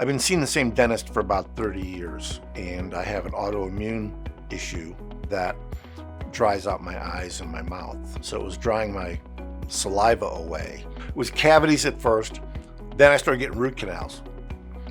I've been seeing the same dentist for about 30 years, and I have an autoimmune issue that dries out my eyes and my mouth. So it was drying my saliva away. It was cavities at first, then I started getting root canals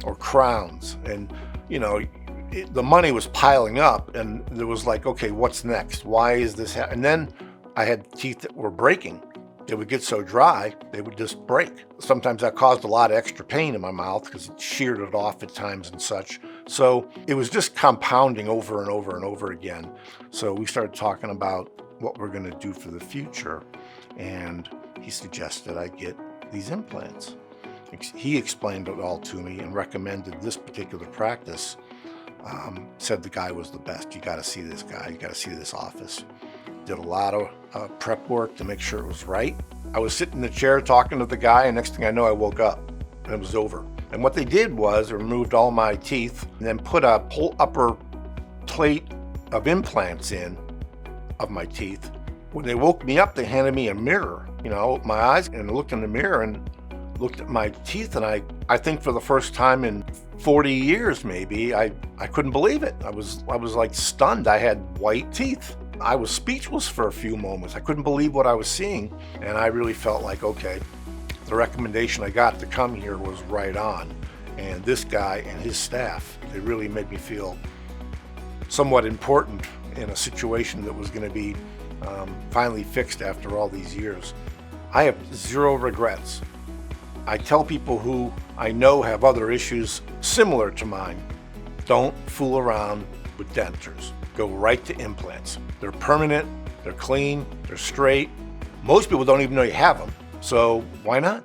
or crowns, and the money was piling up, and there was like, okay, what's next? Why is this happening? And then I had teeth that were breaking. They would get so dry, they would just break. Sometimes that caused a lot of extra pain in my mouth because it sheared it off at times and such. So it was just compounding over and over and over again. So we started talking about what we're going to do for the future. And he suggested I get these implants. He explained it all to me and recommended this particular practice. Said the guy was the best. You got to see this guy. You got to see this office. Did a lot of prep work to make sure it was right. I was sitting in the chair talking to the guy, and next thing I know, I woke up and it was over. And what they did was they removed all my teeth and then put a whole upper plate of implants in of my teeth. When they woke me up, they handed me a mirror, my eyes, and I looked in the mirror and looked at my teeth, and I think for the first time in 40 years maybe, I couldn't believe it. I was like stunned. I had white teeth. I was speechless for a few moments. I couldn't believe what I was seeing, and I really felt like, okay, the recommendation I got to come here was right on. And this guy and his staff, they really made me feel somewhat important in a situation that was going to be finally fixed after all these years. I have zero regrets. I tell people who I know have other issues similar to mine, don't fool around with dentures. Go right to implants. They're permanent, they're clean, they're straight. Most people don't even know you have them, so why not?